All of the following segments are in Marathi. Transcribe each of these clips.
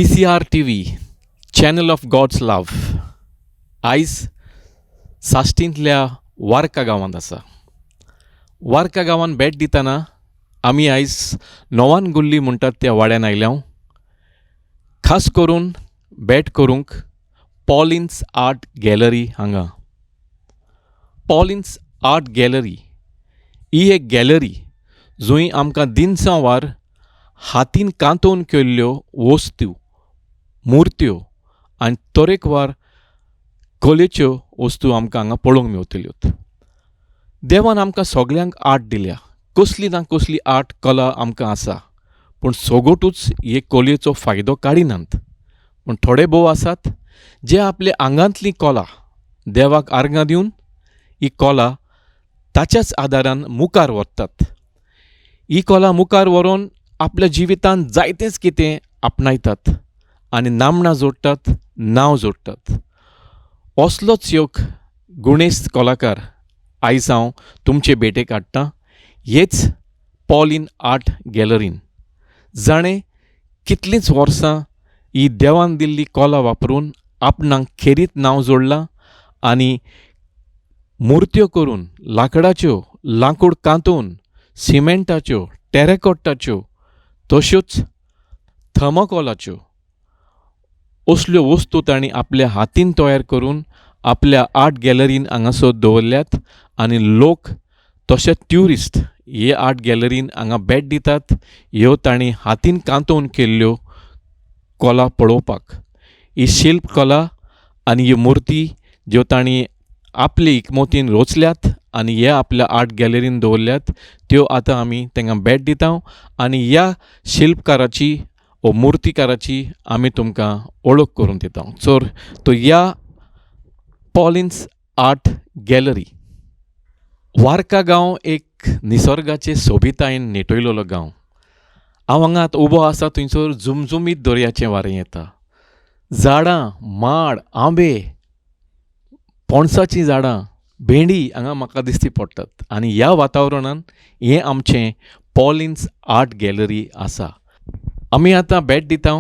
CCR TV, Channel of God's Love. आयज साश्टींतल्या वार्का गांवांत आसा. वार्का गांवांत भेट दितना आमी आयज नोवान गुल्ली म्हणटात त्या वाड्यान आयल्याव. खास करून भेट करूंक पॉलिन्स आर्ट गॅलरी हांगा. पॉलिन्स आर्ट गॅलरी ही एक गॅलरी जंय आमकां दिनसांवार हातीन कांतोवन केल्ल्यो वस्तू, मुर्त्यो आनी तरेकवार कलेच्यो वस्तू आमकां हांगा पळोवंक मेवतल्यो. देवान आमकां सगल्यांक आर्ट दिल्या. कसली ना कसली आर्ट कला आमकां आसा, पूण सोगोटूच हे कलेचो फायदो काडिनात. पूण थोडे भोव आसात जे आपले आंगांतली कला देवाक आर्गां दिवन ही कला ताच्याच आदारान मुखार व्हरतात. ही कला मुखार व्हरोन आपल्या जिवितांत जायतेच कितें आपणायतात आनी नामणां जोडटात, नांव जोडटात. असलोच एक गुणेस्त कलाकार आयज हांव तुमचे भेटेक हाडटां. हेच पॉलिन आर्ट गॅलरीन. जाणें कितलींच वर्सां ही देवान दिल्ली कला वापरून आपणाक खेरीत नांव जोडलां आनी मुर्त्यो करून लांकडाच्यो, लांकूड कांतोवन, सिमेंटाच्यो, टॅरेकोट्टाच्यो, तश्योच थर्मोकॉलाच्यो असल्यो वस्तू तांणी आपल्या हातीन तयार करून आपल्या आर्ट गॅलरीन हांगासर दवरल्यात. आनी लोक तशेंच ट्युरिस्ट हे आर्ट गॅलरीन हांगा भेट दितात ह्यो तांणी हातीन कांतोवन केल्ल्यो कला पळोवपाक. ही शिल्प कला आनी ह्यो मुर्ती ज्यो तांणी आपले इकमतीन रचल्यात आनी हे आपल्या आर्ट गॅलरीन दवरल्यात त्यो आतां आमी तांकां भेट दिता आनी ह्या शिल्पकाराची व मुर्तीकाराची आमी तुमकां वळख करून दिता. तो ह्या पॉलिन्स आर्ट गॅलरी. वार्का गांव एक निसर्गाचे सोबितायेन नेटयलोलो गांव. हांव हांगा आतां उबो आसा थंयसर झुमझुमीत दर्याचें वारें येता. झाडां, माड, आंबे, पणसाचीं झाडां, भेंडी हांगा म्हाका दिश्टी पडटात. आनी ह्या वातावरणान हें आमचें पॉलिन्स आर्ट गॅलरी आसा. आमी आतां भेट दिता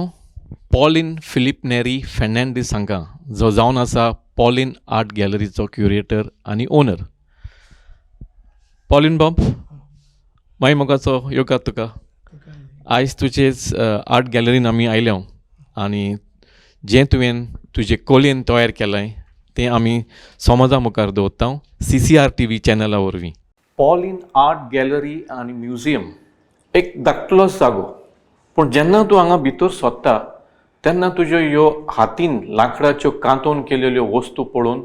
पॉलिन फिलीप नेरी फेर्नांडीस हांकां, जो जावन आसा पॉलिन आर्ट गॅलरीचो क्युरेटर आनी ओनर. पॉलिन बाब, मागीर मोगाचो योगात तुका. आयज तुजेच आर्ट गॅलरीन आमी आयल्या आनी जें तुवें तुजे कलेन तयार केलां तें आमी समाजा मुखार दवरता CCR TV चॅनला वरवीं. पॉलिन आर्ट गॅलरी आनी म्युजियम एक धाकटलोच जागो, पूण जेन्ना तूं हांगा भितर सोदता तेन्ना तुज्यो ह्यो हातीन लांकडाच्यो कांतोवन केलेल्यो वस्तू पळोवन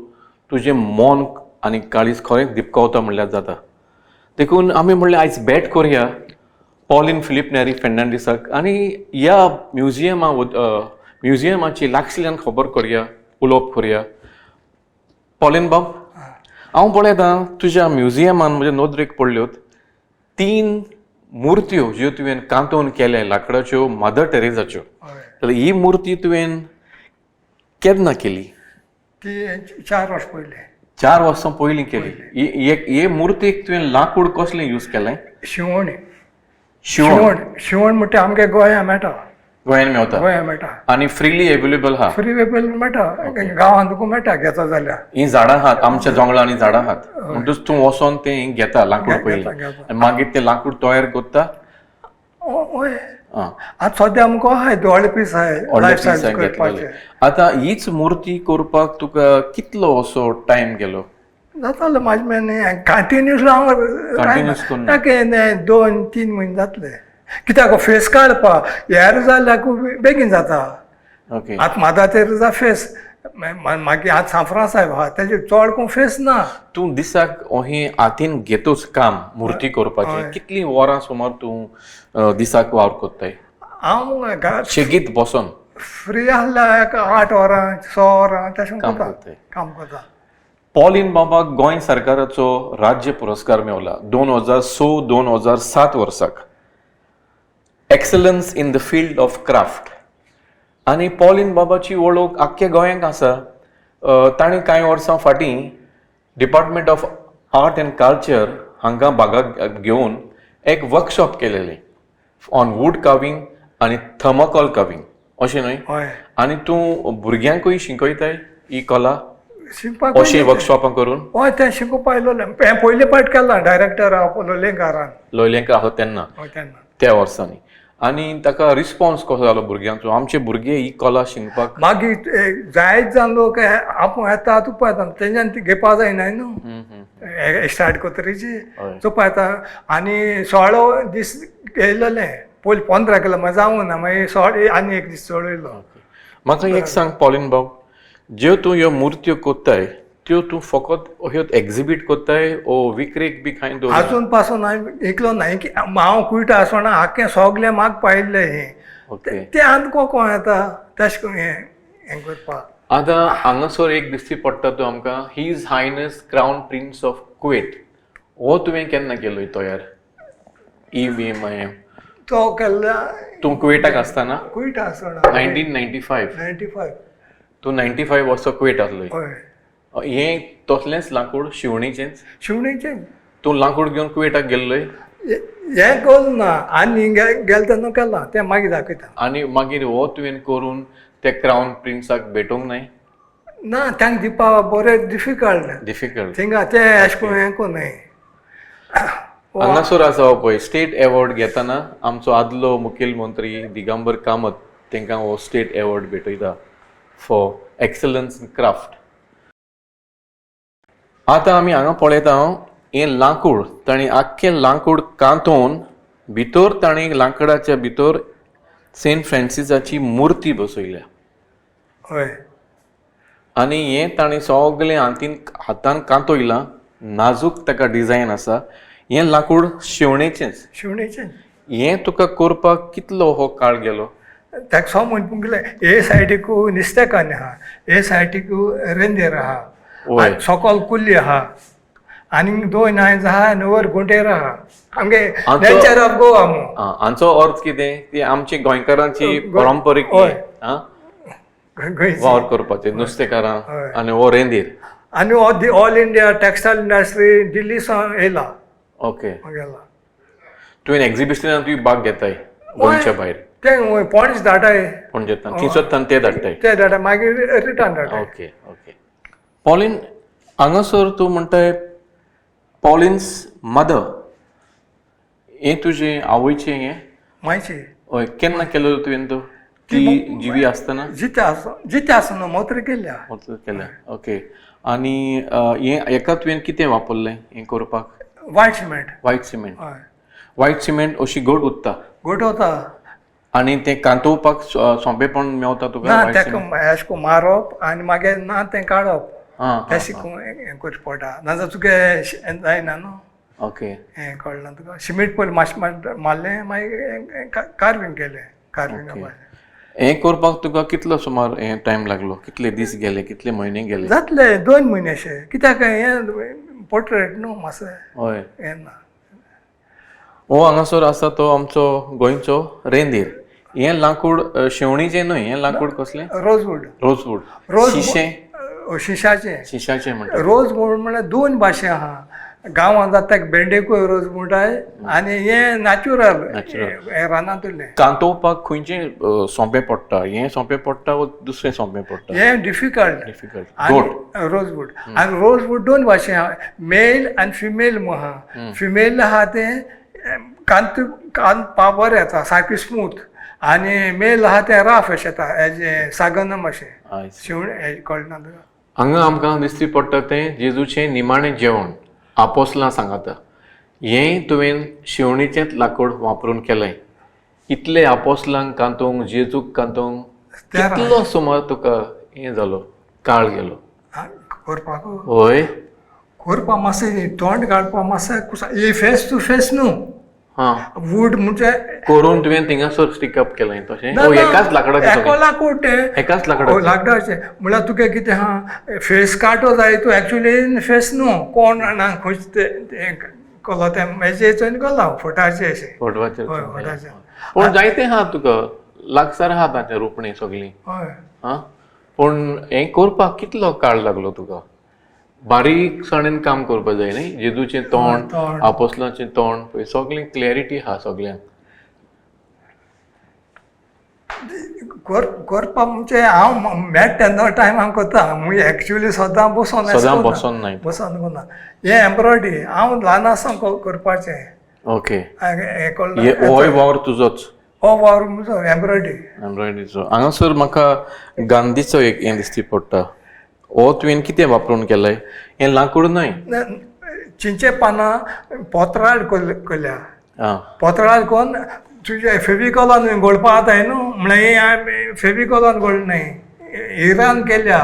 तुजें मन आनी काळीज खरेंच दिपकावता म्हणल्यार जाता. देखून आमी म्हणलें आयज भेट करुया पॉलिन फिलीप नेरी फेर्नांडीसाक आनी ह्या म्युजियमाची लागशिल्ल्यान खबर करुया, उलोवप करुया. पॉलिन बाब, हांव पळयतां तुज्या म्युजियमान म्हज्या नदरेक पडल्योत 3 मुर्त्यो ज्यो तुवें कांतोवन केल्या लांकडाच्यो मदर टेरेसाच्यो. जाल्यार ही मुर्ती तुवें केन्ना केली? ती 4 वर्सां पयलीं. 4 वर्सां पयलीं केली. हे मुर्तीक तुवें लांकूड कसलें यूज केलें? शिवण. शिवण म्हणटा आमगे गोंया मेळटा. गोंयान मेवता? गोंया मेळटा. आनी फ्रीली अवेलेबल आहा? फ्री अवेलेबल मेळटा. गांवांत तुका मेळटा घेता जाल्यार. ही झाडां आहात आमच्या जंगलांनी झाडां आहात म्हणटच तूं वचोन तें घेता लांकूड पयलीं आनी मागीर तें लांकूड तयार करता? हय. आतां सद्या आमकां आहाय दिवाळी पीस आहाय. आतां हीच मुर्ती करपाक तुका कितलो असो टायम गेलो? जातालो म्हाजे कंटिन्यूस हांव 2-3 म्हयने जातले. कित्याक फेस काडपाक हेर जाल्यार बेगीन जाता. आतां म्हाजा तेरेजा फेस मागीर आतां सांफ्रांस साहेब आहा तेजे चड कोण फेस ना. तूं दिसाक अहें हातीन घेतोच काम मुर्ती करपाचें कितलीं वरां सुमार तूं दिसाक वावर कोत्ताय? हांव शेगीत बसोन फ्री आसल्यार 8 वरां 6 वरां तशें काम करता. पॉलिन बाबाक गोंय सरकाराचो राज्य पुरस्कार मेवला 2006-2007 वर्साक. Excellence in the field of craft. आनी पॉलिन बाबाची वळख आख्ख्या गोंयांत आसा. ताणें कांय वर्सां फाटीं department of art end culture हांकां भागाक घेवन एक वर्कशॉप केलेलें ऑन वूड कावींग आनी थर्मोकॉल कावींग. अशें न्हय हय आनी तूं भुरग्यांकूय शिकयताय ही कला शिकपाक अशें वर्कशॉपां करून हय तें शिकोवपा आयलोलें हांवें पयले पाट केलां डायरेक्टर लोलयेंकारान लोलयेंकार आसा तेन्ना हय तेन्ना त्या वर्सांनी आनी ताका रिस्पॉन्स कसो जालो भुरग्यांचो आमचे भुरगे ही कला शिकपाक मागीर जायत जावन लोक आपूण येता तुका येता तेंच्यान ती घेवपा जायना न्हू स्टार्ट कोतरीची हय. चोपा येता आनी 16 दीस येयलोले पयलीं 15 केलो मागीर जावं ना मागीर 16 आनी एक दीस चडयलो म्हाका एक सांग पॉलिन भाऊ ज्यो तूं ह्यो मुर्त्यो कोत्ताय त्यो तूं फकत ह्यो एक्झिबीट कोत्ताय ओ विक्रेक बी खांय दवरता आजून पासून हांवें इकलो ना की हांव कुयटा आसतना आख्खें सोगलें म्हाका पायिल्लें हें ओके तें आमकां कोण येता तशें करून हें करपाक आतां हांगासर एक दिसती पडटा तूं आमकां his highness crown prince of Kuwait हो तुवें केन्ना केलोय तयार मागीर तो केल्लो तूं कुवेटाक आसतना कुयटा आसतना 1995 95 तूं 95 वर्सां कुवेट आसलोय हय हें तसलेंच लांकूड शिवणीचेंच शिवणीचें तूं लांकूड घेवन कुवेटाक गेल्लोय हें करून ना आनी गेले तेन्ना केलां तें मागीर दाखयता आनी मागीर हो तुवें करून त्या क्रावन प्रिन्साक भेटोंक नाय ना तांकां दिवपा बरें डिफिकल्ट डिफिकल्ट थिंगा तें अशें करून हें कोन्नाय हांगासर आसा हो पळय स्टेट एवॉर्ड घेतना आमचो आदलो मुखेलमंत्री दिगंबर कामत तांकां हो स्टेट एवॉर्ड भेटयता फॉर एक्सलन्स इन क्राफ्ट आतां आमी हांगा पळयता हें लांकूड ताणें आख्खें लांकूड कांतोवन भितर ताणें लांकडाच्या भितर सेंट फ्रांसिसाची मुर्ती बसयल्या हय आनी हें ताणें सगलें हातान कांतोयलां नाजूक ताका डिजायन आसा हें लांकूड शिवणेचेंच शिवणीचें हें तुका करपाक कितलो हो काळ गेलो ताका सो म्हणून गेले हे सायडीक निस्तेकानी आहा हे सायडीक रेंदेर आहा वय. आनी सकयल कुल्ली आहा आनी 2 नायज आहा आनी वयर गुंटेर आहा आमगे आमचो- नेचर ऑफ गोवा मो हांचो अर्थ कितें ती आमची गोंयकारांची गो- पारंपरीक हय. आं गोंयची वावर करपाचें नुस्तेकारां हय. आनी हो रेंदीर आनी all India textile industry Delhi सावन येयला ओके गेला तुवें एक्झिबिशनान तुवें भाग घेताय गोंयच्या भायर तें पॉयंट्स धाडटाय पण जेतना थिंचोत्तान ते धाडटाय ते धाडटा मागीर रिटर्न धाडटाय ओके ओके पॉलिन हांगासर तूं म्हणटाय पॉलिन्स मदर हें तुजें आवयचें हें मायची हय केन्ना केलेलो तुवें तो ती जिवी आसतना जिते आसना मोत्र केल्या केल्या ओके आनी हें हेका तुवें कितें वापरलें हें करपाक वायट सिमेंट व्हायट सिमेंट हय व्हायट सिमेंट अशी घट उत्ता गोठवता आनी तें कांतोवपाक सोंपेपण मेवता तुका ना white cement? तेका अशें करून मारप आनी मागीर ना तें काडप हां तशें करून हें करचें पडटा नाजाल्यार तुका जायना न्हू ओके हें कळना तुका सिमेंट पयलीं मातशें मारलें मागीर कार्विंग केलें कार्विंग हें करपाक तुका कितलो सुमार हें टायम लागलो कितले दीस गेले कितले म्हयने गेले जातले 2 म्हयने अशे कित्याक हें पोर्ट्रेट न्हू मातशें हय हें ना हो हांगासर आसा तो आमचो गोंयचो रेंदीर हें लांकूड शिवणीचें न्हय हें लांकूड कसलें रोजवूड रोजवूड रोज शिशें शिशाचें शिशाचें म्हणटा रोजवूड म्हळ्यार 2 भाशे आहा गांवांत जाता ताका बेंडेकूय रोज म्हणटाय आनी हें नॅचुरल हें रानांतलें कांतोवपाक खंयचें सोंपें पडटा हें सोंपें पडटा वो दुसरें सोंपें पडटा हें डिफिकल्ट डिफिकल्ट आनी गोट रोजवूड आनी रोजवूड 2 भाशे आहा मेल आनी फिमेल म्हूण आहा फिमेल आहा तें कांतपा बरें येता सारकें स्मूथ आनी मेल आहा तें राफ अशें येता हेजें सागनम अशें शिवण हें कळना तुका हांगा आमकां दिश्टी पडटा तें जेजूचें निमाणें जेवण आपोसलां सांगाता हें तुवें शिवणीचेंच लांकूड वापरून केलें कितले आपोसलांक कांतोवंक जेजूक कांतोवंक कितलो सुमार तुका हें जालो काळ गेलो करपाक हय करपा मातशें तोंड काडपा मातशें हे फेस टू फेस न्हू हां वूड म्हणजे करून तुवें थिंगासर स्टिकअप केलें तशें एकाच लांकडाचें एको लाकूड तें एकाच लांकडाचें लाकडाचें म्हळ्यार तुका कितें आहा फेस काटो जाय तूं एक्चुली फेस न्हू कोण ना खंयच तें कलो तें हेचेर कला फोटाचें अशें फोटवाचेर हय फोटाचें पूण जायतें आहा तुका लागसार आहा ताचें रोपणी सगळीं हय हां पूण हें करपाक कितलो काळ लागलो तुका बारीकसाणेन काम करपाक जाय न्ही जेजूचें तोंड आपोसलाचें तोंड पळय सगळें क्लॅरिटी आहा सगळ्यांक करपा म्हणजे हांव मेळटा तेन्ना टायमाक करता मुगे एक्चुली सदां बसून बसोन नाय बसून करना हें एम्ब्रॉयडरी हांव ल्हान आसतना करपाचें ओके हें होय वावर तुजोच हो वावर म्हजो एम्ब्रॉयडरीचो हांगासर म्हाका गांधीचो एक हें दिश्टी पडटा हो तुवें कितें वापरून केलाय हें लांकूड न्हय चिंचे पानां पोतराळ केल्या आं पोतराळ कोन्न तुजे फेविकॉलान घोळपा जाताय न्हू म्हळ्यार फेविकॉलान घोळनाय हिरान केल्या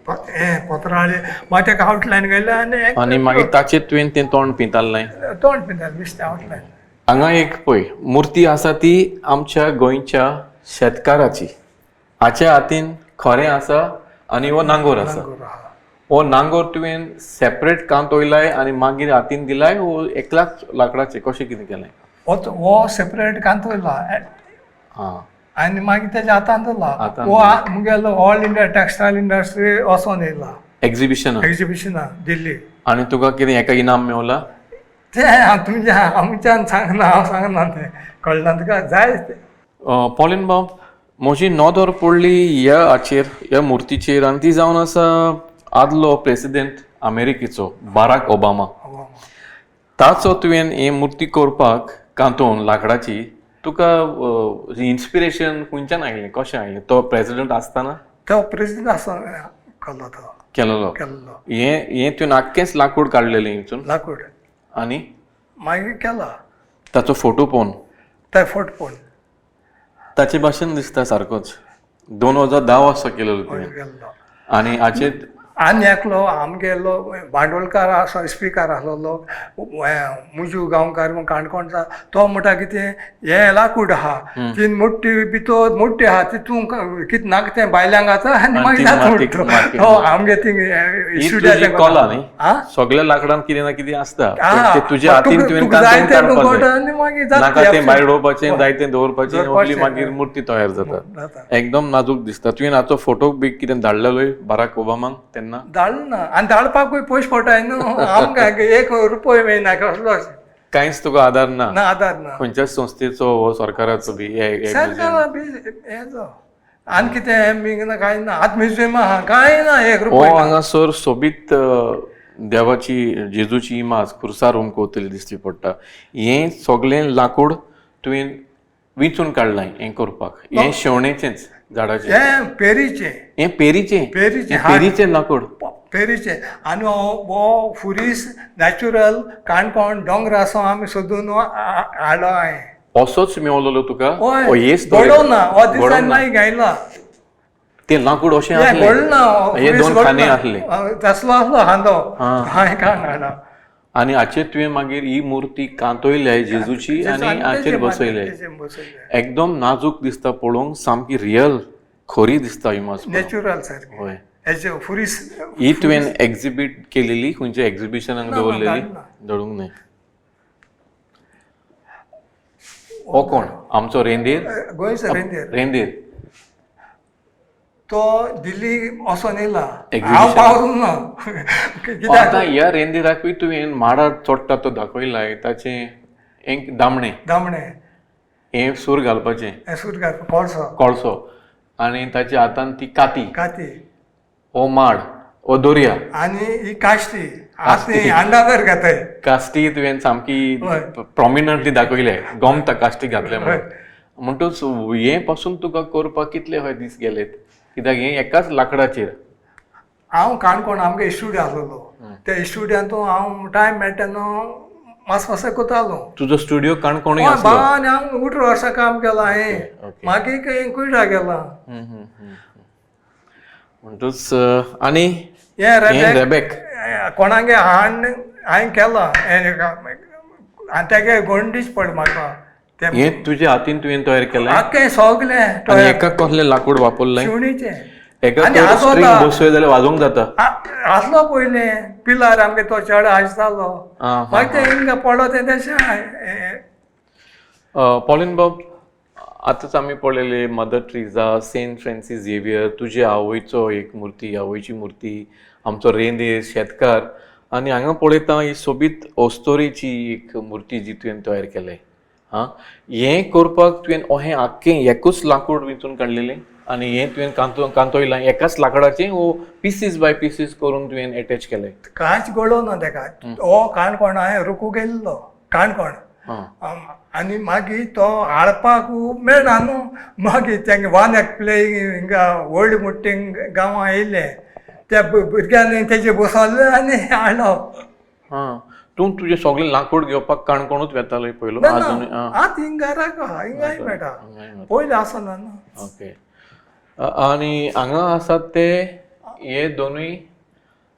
हें पोतराळे मागीर तेका आउटलायन केल्या आनी मागीर ताचेर तुवें तें तोंड पिंताल्लें तोंड पिंतालें बेश्टें आउटलायन हांगा एक पळय मुर्ती आसा ती आमच्या गोंयच्या शेतकाराची हाच्या हातीन खोरें आसा आनी हो नांगोर आसा हो नांगोर तुवें सेपरेट कांतोयलाय आनी मागीर हातीन दिलाय वो एकल्याच लाकडाचें कशें कितें केलें हो सेपरेट कांतोयला हां आनी मागीर तेज्या हातान दिला हो मुगेलो ऑल इंडिया टेक्सटायल इंडस्ट्री वचोन येयला एक्झिबिशना दिल्ली आनी तुका कितें हेका इनाम मेवला तें तुमचे आमच्यान सांगना हांव सांगना तें कळना तुका जाय पॉलिन बाब म्हजी नदर पडली ह्या हाचेर ह्या मुर्तीचेर आनी ती जावन आसा आदलो प्रेसिडेंट अमेरिकेचो बाराक ओबामा ताचो तुवें ही मुर्ती करपाक कांतोवन लाकडाची तुका इन्स्पिरेशन खंयच्यान आयलें कशें आयलें तो प्रेसिडेंट आसतना तो प्रेसिडेंट आसतना केलेलो हें तुवें आख्खेंच लाकूड काडलेलें हितून लाकूड आनी मागीर केला ताचो फोटो पळोवन ते फोटो पळोवन ताचे भाशेन दिसता सारकोच 2010 वर्सा केलेलो तुवें आनी हाचे आनी एकलो आमगेलो भांडवलकार आसा स्पिकर आसलोलो मुजू गांवकार म्हूण काणकोणचा तो म्हणटा कितें हें लाकूड आहा ती मोठी भितर मोठी आहा तितून कितें नाका तें बायल्यांक घाता आनी मागीर आमगे थिंग कला न्ही सगळ्या लाकडान कितें ना कितें आसता तुज्या हातीन तुवें नाका तें भायर उडोवपाचें जाय तें दवरपाचें व्हडली मागीर मुर्ती तयार जाता एकदम नाजूक दिसता तुवें हाचो फोटो बी कितें धाडलेलोय बाराक ओबामाक तेन्ना धाडना आनी धाडपाकूय पयशे पडटाय न्हू आमकां 1 रुपया मेळना कसलो कांयच तुका आदार ना आदार ना खंयच्याच संस्थेचो वो सरकाराचो बी सरकारा बी हेजो आनी कितें बी कांय ना आतां म्युजियम आहा कांय ना 1 रुपया हांगासर सोबीत देवाची जेजूची इमाज खुर्सार उमकोवतली दिश्टी पडटा हें सगळें लाकूड तुवें विंचून काडलां हें करपाक हें शेवणेचेंच झाडाचें हें पेरीचें हें पेरीचें लाकूड पेरीचें आनी हो फुरीस नॅचरल काणकोण डोंगरासो आमी सोदून हाडलो हांवें असोच मेवलोलो तुका घडोवना हो दिसान मागीर घायला तें लाकूड अशें आसलें हे 2 खाने आसले तसलो आसलो खांदो हांवें हाडला आनी हाचेर तुवें मागीर ही मुर्ती कांतोयल्या जेजूची आनी हाचेर बसयले एकदम नाजूक दिसता पळोवंक सामकी रियल खरी दिसता इमाज नॅचरल सारकी होय हेजे फुरीस ही तुवें एक्झिबीट केलेली खंयच्या एक्झिबिशनाक दवरलेली दडूंक न्हय हो कोण आमचो रेंदेर गोंयचो रेंदेर तो दिल्ली वचोन येयला हांव पावलो ना आतां ह्या रेंदेराकूय तुवें माडार चडटा तो दाखयलाय ताचें एक दामणें हें सूर घालपाचें सूर घालपाचें कोळसो आनी ताच्या हातान ती काती ओ माड ओ दोरया आनी ही काश्टी अंडागर घाताय कास्टी तुवें सामकी प्रॉमिनंटली दाखयले गोमता कास्टी घातले म्हणटूच हे पासून तुका करपाक कितले दीस गेलेत कित्याक हें एकाच लाकडाचेर हांव काणकोण आमगे स्टुडियो आसलोलो त्या स्टुडियांतून हांव टायम मेळटा न्हू मातसो कोतालो तुजो स्टुडियो काणकोणूय आनी हांव 18 वर्सां काम केलां हांवें मागीर कुयडा गेला म्हणटूच आनी हें रेबेक कोणागे हांवें केलां आनी तेगे गोंडीच पड म्हाका हें तुज्या हातीन तुवें तयार केलें आख्खें सगलें एका कसलें लाकूड वापरलें शिवणीचें एका स्ट्रिंग बसय जाल्यार वाजोवंक जाता आसलो पयलें पिलार आमगे तो चड आसतालो मागीर तें हिंगा पडलो तें तशें पॉलिन बाब आतांच आमी पळयले Mother Teresa Saint Francis Xavier तुज्या आवयचो एक मुर्ती आवयची मुर्ती आमचो रेंदेर शेतकार आनी हांगा पळयता ही सोबीत ओस्तोरेची एक मुर्ती जी तुवें तयार केल्या हें करपाक तुवें अहें आख्खें एकूच लाकूड विचून काडलेलें आनी हें तुवें कांतोयलां एकाच लाकडाचें वो पीसीस बाय पीसीस करून तुवें अटॅच केलें. कांच गळो ना ताका हो काणकोण हांवें रुकू गेल्लो काणकोण हां आनी मागीर तो हाडपाक मेळना न्हू. मागीर तेंगे 1 एकले हिंगा व्हडली मोठी गांवां येयले त्या भुरग्यांनी तेजे बसवले आनी हाडलो. हां तूं तुजें सगळें लाकूड घेवपाक काणकोणूच वेतालो पयलो आजुनूय? आतां हिंगा राका हिंगाय मेळटा पयलीं आसना न्हू. ओके. आनी हांगा आसात ते हे दोनूय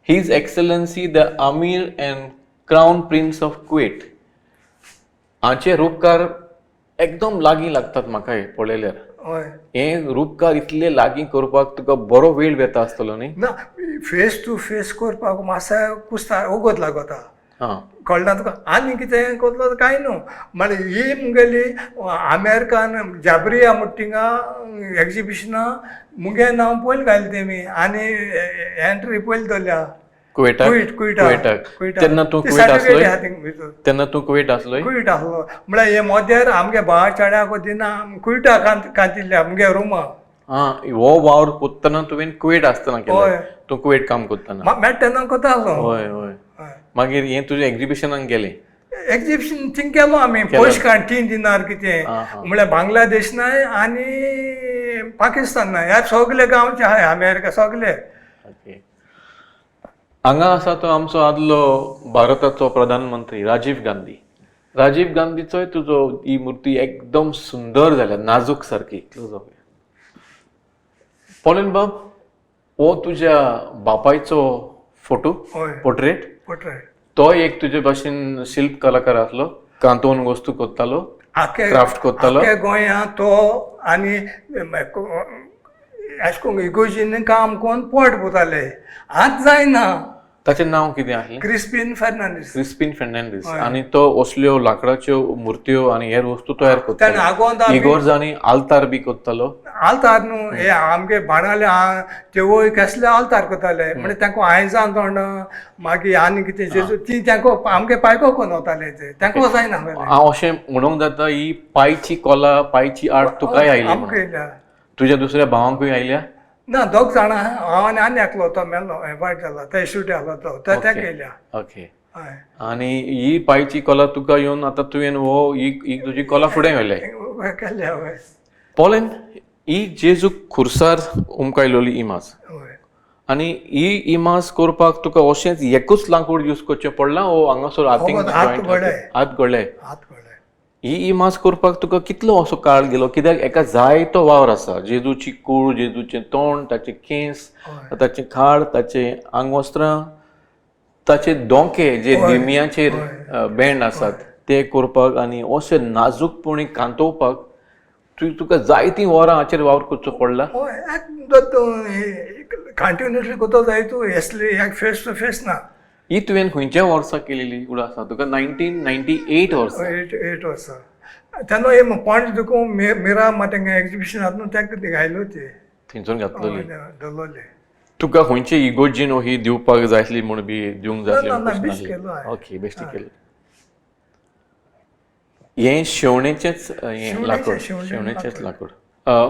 his excellency the Amir and crown prince of Kuwait हाचे रूपकार एकदम लागीं लागतात म्हाका हे पळयल्यार. हय हे रूपकार इतले लागीं करपाक तुका बरो वेळ वेता आसतलो न्ही? ना फेस टू फेस करपाक मातशें कुस्तार वगत लागता. हां कळना तुका आनी कितें करतलो कांय न्हू. म्हळ्यार ही मुगेली अमेरिकान जाब्रिया मुट्टिंगा एग्जिबिशना मुगे नांव पयलीं घालें तेमी आनी एंट्री पयलीं दवरल्या कुवेटाक? कुवेटाक तेन्ना तूं कुवेट आसलोय? भितर तेन्ना तूं कुवेट आसलोय? कुवेट आसलो. म्हळ्यार हे मोदेर आमगे भावा चेड्याक दिना कुवेटा कांतिल्ल्या मुगे रुमा. हां हो वावर कोत्तना तुवें कुवेट आसतना केलो? हय. तूं कुवेट काम कोत्तना? मेळटा तेन्ना कोतालो. हय हय. मागीर हें तुजें एग्जिबिशनाक गेलें? एग्जिबिशन थिंग केलो आमी पयशे काण 3 दिनार कितें म्हळ्यार बांगलादेश नाय आनी पाकिस्तान नाय ह्या सगळे गांवचे आहाय अमेरिका सगळे. ओके. हांगा आसा तो आमचो आदलो भारताचो प्रधानमंत्री राजीव गांधी. राजीव गांधीचोय तुजो ही मुर्ती एकदम सुंदर जाल्या नाजूक सारकी. पॉलिन बाब हो तुज्या बापायचो फोटो पोर्ट्रेट? पोर्ट्रेट तो एक तुजे भाशेन शिल्प कलाकार आसलो कांतोवन वस्तू कोत्तालो क्राफ्ट कोत्तालो? गोंयांत तो आनी अशें करून इगोजीन काम कोन्न पोट पुताले आतां जायना. ताचें नांव कितें आसलें? क्रिस्पिन फर्नांडीस. क्रिस्पिन फेर्नांडीस. आनी तो असल्यो लाकडाच्यो मुर्त्यो आनी हेर वस्तू तयार कोत्तालो? इगोर्ज आनी आल्तार बी कोत्तालो? आल्तार न्हू हे आमगे बाणाले तेवोय कसले आल्तार कोताले म्हणजे तांकां आयजां तोंड मागीर आनी कितें ती तांकां आमगे पायको कोन्न वताले ते तांकां जायना. हांव अशें म्हणूंक जाता ही पांयची कला पांयची आर्ट तुकाय आयली? आमकां येयल्या. तुज्या दुसऱ्या भावांकूय आयल्या? ना 2 जाणां हांव आनी एकलो तो मेलो वायट जाला तो शुटी आसलो तो त्या केल्या. ओके. आनी ही पांयची कला तुका येवन आतां तुवें हो ही तुजी कला फुडें व्हेले? केल्या. पॉलिन ही जेजू खुर्सार उमकायलोली इमाज आनी ही इमाज करपाक तुका अशेंच एकूच लांकूड यूज करचें पडलां वो हांगासर हात गळे? ही इमाज करपाक तुका कितलो असो काळ गेलो कित्याक एका जायतो वावर आसा. जेजूची कूड जेजूचें तोंड ताचे केंस ताचें खाड ताचें आंगवस्त्रां ताचे दोंके जे दिम्याचेर बँड आसात ते करपाक आनी अशें नाजूकपणी कांतोवपाक तुका जायतीं वरां हाचेर वावर करचो पडला? कंटिन्युअसली कोतो जाय तूं हेसली फेस टू फेस ना. ही तुवें खंयच्या वर्सा केलेली उडो आसा? तुका 1998 वर्सा? 8 वर्सां. तेन्ना हे पॉयंट देखून मिरा तेंगे एग्जिबिशनांत न्हू ताका घायलो ते थंयसून घातलेली? दवरले. तुका खंयची इगोर्जीन ही दिवपाक जाय आसली म्हूण बी दिवंक जाय बेश्टी केलो. ओके बेश्टी केली. हें शेवणेचेंच लाकूड? शेवणेचेंच लाकूड.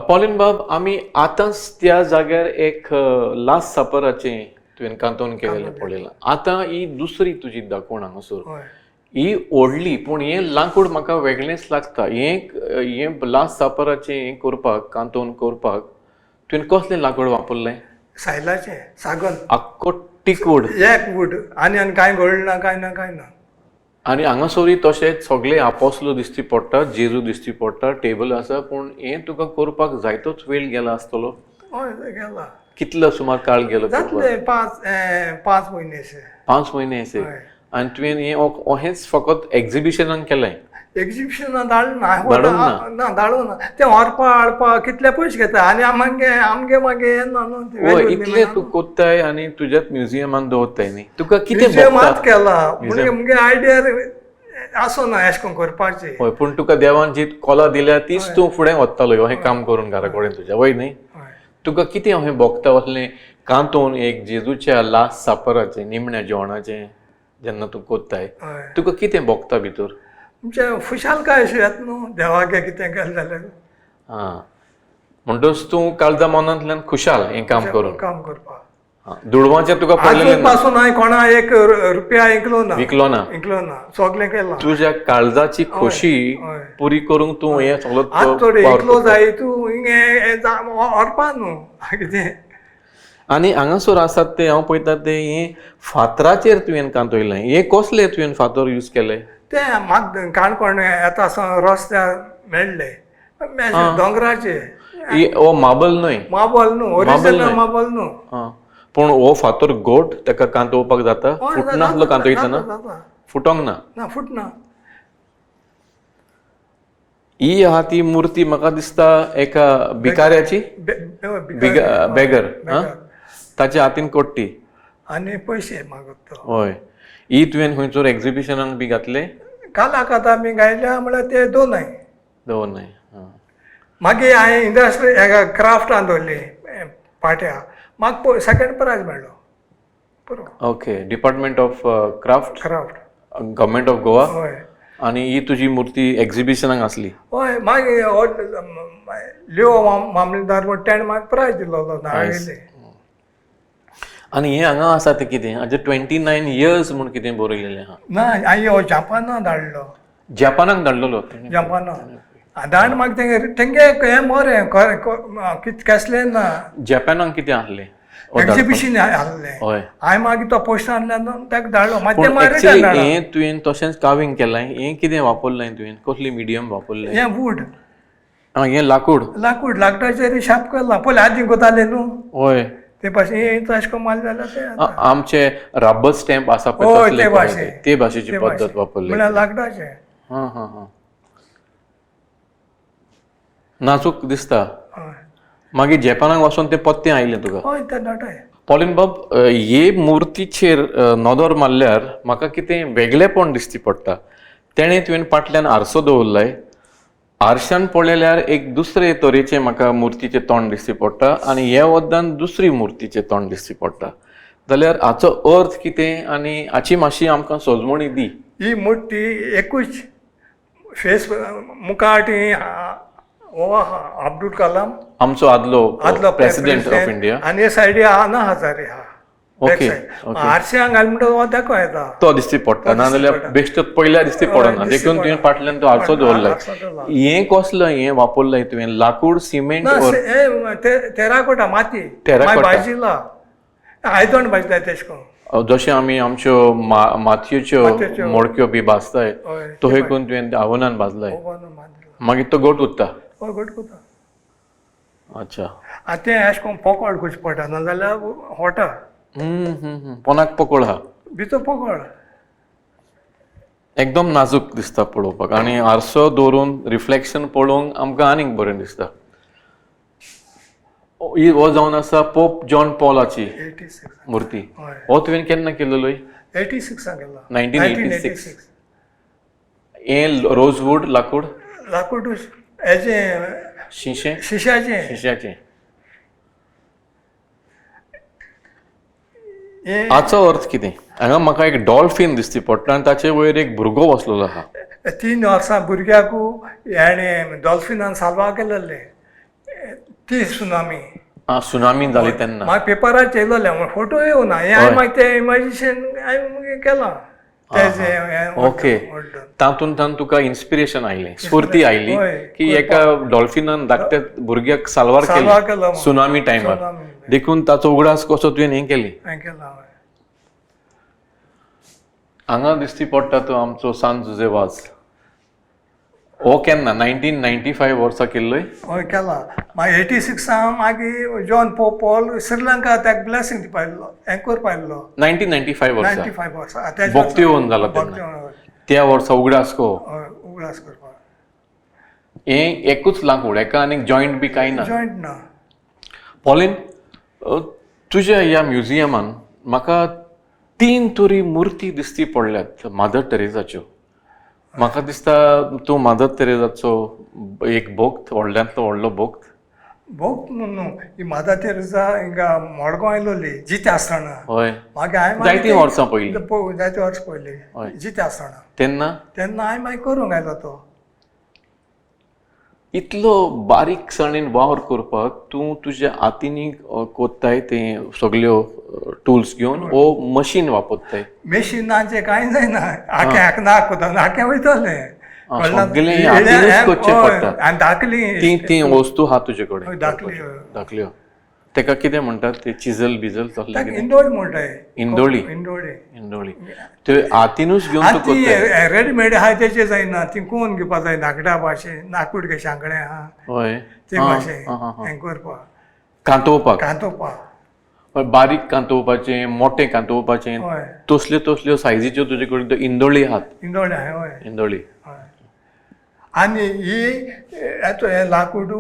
पॉलिन बाब आमी आतांच त्या जाग्यार एक लास्ट सपराचें तुवें कांतोवन केलेलें पळयलां. आतां ही दुसरी तुजी दाखोवण हांगासर ही व्हडली पूण हें लांकूड म्हाका वेगळेंच लागता. हें लास्ट सपराचें हें करपाक कांतोवन करपाक तुवें कसलें लांकूड वापरलें? सायलाचें सागन. आख्खो टिकवूड? एक वूड आनी कांय घडना कांय ना. आनी हांगासरूय तशेंच सगळे आपोसलो दिश्टी पडटा जेजू दिश्टी पडटा टेबल आसा पूण हें तुका करपाक जायतोच वेळ गेला आसतलो? हय गेला. कितलो सुमार काळ गेलो? जातले 5 म्हयने अशे. 5 म्हयने अशे. आनी तुवें हेंच फकत एग्जिबिशनाक केलें? एग्जिबिशनाक ना धाडूं ना ते व्हरपा हाडपा कितले पयशे घेता आनी आमगे मागीर येना न्हू. इतले तूं कोत्ताय आनी तुज्याच म्युजियमान दवरताय न्ही. तुका कितें म्युजियमांत केला मुगे आयडिया आसना अशें करून करपाची. हय पूण तुका देवान जी कला दिल्या तीच तूं फुडें व्हरतालो हें काम करून घरा कडेन तुज्या वय न्ही. तुका कितें अशें भोगता वसलें कांतोवन एक जेजूच्या लास्ट सापराचें निमण्या जेवणाचें जेन्ना तूं कोत्ताय तुका कितें भोगता भितर? म्हणजे खुशालकाय अशी येता न्हू देवागे कितें केलें जाल्यार. म्हणटच तूं काळजा मनांतल्यान खुशाल हें काम करून. काम करपाक दुडवांचें तुका पडलेलें आजून पासून हांवें कोणा एक रुपया ऐकलो ना विकलो ना. सगळें केलां. तुज्या काळजाची खोशी हय. पुरी करूंक तूं हें सगळो आज थोडे वावर ऐकलो करता. जाय तूं हिंगे व्हरपा न्हू कितें. आनी हांगासर आसात ते हांव पळयता ते हे फातराचेर तुवें कांतयलें. हे कसले तुवें फातर यूज केले? ते म्हाका काणकोण येता रस्त्यार मेळ्ळे दोंगराचे हो माबल न्हय. माबल न्हू ओरिजिनल माबल न्हू. आं. पूण हो फातर गोट ताका कांतोवपाक जाता? फुटना आसलो कांतयतना? फुटोंक ना? ना फुटना. ही आहा ती मुर्ती म्हाका दिसता एका भिकाऱ्याची बेगर ताच्या हातीन कोट्टी आनी पयशे मागता तो. हय. ही तुवें खंयसर एक्झिबिशनाक बी घातले? कालाक आतां आमी गायल्या म्हळ्यार ते दोनय. दवरनाय. मागीर हांवें इंडस्ट्री हेका क्राफ्टान दवरली पाट्या. म्हाका सेकंड प्रायज मेळ्ळो. पुरो okay. Department of craft craft government of Goa. हय आनी ही तुजी मुर्ती एक्झिबिशनाक आसली? हय. मागीर लिओ मामलेदार म्हण तेणें म्हाका प्रायज दिलो हांवें. आनी हे हांगा आसा तें कितें? हाजे 29 years म्हूण कितें बरयलेलें आहा? ना हांवें हो जापाना धाडलो. जपानाक धाडलेलो? जापाना धाड म्हाका तेंगे हें बरें कसलें ना. जपानाक कितें आहलें? एक्झिबिशन आहलें. हय. हांवें मागीर तो पोस्टांतल्यान ताका धाडलो. मागीर ते पूण मागीर एक्चुअली रिटर्न धाडलो. हें तुवें तशेंच कावींग केलां? हें कितें वापरलें तुवें? कसली मिडियम वापरलें? हें वूड हें लाकूड? लाकडाचेर शार्प केला. पयलीं आदी कोताले न्हू हय. ते भाशेन हें तशें करून मारलें जाल्यार ते आमचे रबर स्टॅम्प आसा पळय हय, तसले ते करून भाशेन. ते भाशेची पद्दत वापरली. म्हळ्यार लाकडाचें. हां हां हां. नाजूक दिसता. हय मागीर जपानाक वचोन तें पत्तें आयलें तुका? हय ते नटय. पॉलिन बाब, हे मुर्तीचेर नदर मारल्यार म्हाका कितें वेगळेपण दिसती पडटा. तेणें तुवें फाटल्यान आरसो दवरलाय. आरशान पळयल्यार एक दुसरे तरेचें म्हाका मुर्तीचें तोंड दिसती पडटा आनी हे वद्दान दुसरी मुर्तीचें तोंड दिसती पडटा. जाल्यार हाचो अर्थ कितें आनी हाची मातशी आमकां सोजमणी दी. ही मुर्ती एकूच फेस मुखाटी हो अब्दुल कलाम आमचो आदलो प्रेसिडेंट ऑफ इंडिया. आनी सायडी आना हजारे आहा. ओके. आरश्यां घाल म्हणटा हो दाखय येता. तो दिसती पडटा. नाजाल्यार बेश्टो पयल्या दिसती पडना. देखून तुवें फाटल्यान तो आरसो दवरलाय. हें कसलो हें वापरलाय तुवें? लाकूड, सिमेंट? तेराकोटा माती Terracotta. भाजीला आयदन भाजताय तेश कोन. जशें आमी आमच्यो मातयेच्यो मडक्यो बी भाजताय तो करून तुवें आवनान भाजलाय. मागीर तो गोट उत्ता? हय घट कोता. अच्छा. आतां तें अशें करून पकोड करचें पडटा नाजाल्यार होटा. पोनाक पकोड आहा? भितर पकोड. एकदम नाजूक दिसता पळोवपाक आनी आरसो दवरून रिफ्लेक्शन पळोवंक आमकां आनीक बरें दिसता. हो जावन आसा पोप जॉन पॉलाची 86 मुर्ती. हय. हो तुवें केन्ना केल्लो? 86 गेला. 1986. हें रोजवूड लाकूड? लाकूड हेजें शिशें? शिश्याचें. शिश्याचें. हें हाचो अर्थ कितें? हांगा म्हाका एक डॉल्फिन दिसती पडटा आनी ताचे वयर एक भुरगो बसलेलो आहा. 3 वर्सां भुरग्याकू हेणें डॉल्फिनान साल्वा केलेले. ती सुनामी सुनामी जाली तेन्ना? म्हाका पेपरार चयलोलें फोटो येवना. हें हांवें मागीर तें इमॅजिनेशन हांवें केलां. ओके. तातूंतल्यान तुका इन्स्पिरेशन आयलें, स्फूर्ती आयली की एका डॉल्फिनान धाकट्या भुरग्याक साल्वार केली सुनामी टायमार. देखून ताचो उगडास कसो तुवें हें केली. हांगा दिसती पडटा तो आमचो सान जुझेवाज. हो केन्ना 1995 वर्सा केल्लोय? हय केला. मागीर 86 मागीर जॉन पॉल श्रीलंका ताका ब्लेसिंग दिवपाक एंकोर पायलो. 1995 वर्सा? 95 वर्सा भक्ती होवन जालो तेन्ना. त्या वर्सा उगडास को उगडास करपाक. हें एकूच लाकूड, एका आनीक जॉयंट बी कांय ना? जॉयंट ना. पॉलिन, तुज्या ह्या म्युझियमान म्हाका 3 तरी मुर्ती दिसती पडल्यात मदर टेरेसाच्यो. म्हाका दिसता तूं मदर तेरेसाचो एक भोक्त, व्हडल्यांतलो व्हडलो भोक्त. भोक्त न्हू ही मादा तेरेसा हिंगा मडगांव आयलोली जिते आसतना. हय. मागीर हांवें जायतीं वर्सां पयलीं? जायते वर्स पयलीं जिते आसतना. तेन्ना हांवें मागीर करूंक आयलो तो. इतलो बारीकसाणेन वावर करपाक तूं तुज्या हातींनी कोत्ताय ते सगल्यो टूल्स घेवन ओ मशीन वापरताय मेशिनाचे कांय जायना आख्याक नाक कोता आख्या वयतले सगळें हातीनूच करचें पडटा आनी धाकली ती वस्तू हा तुजे कडेन धाकली दाखल्यो तेका कितें म्हणटात ते चिजल बिजल तसलें कितें इंदोळी म्हणटाय इंदोळी इंदोळी इंदोळी ते हातीनूच घेवन तूं ती करताय रेडीमेड आहा तेचे जायना ती कोण घेवपा जाय नाकड्या भाशेन नाकूड घे शांकडें आहा हय ते भाशेन हें करपाक कांतोवपाक कांतोवपाक बारीक कांतोवपाचें मोठें कांतोवपाचें हय तसल्यो सायजीच्यो तुजे कडेन त्यो इंदोळी आहात इंदोळी आहा हय इंदोळी हय आनी ही हें लाकूड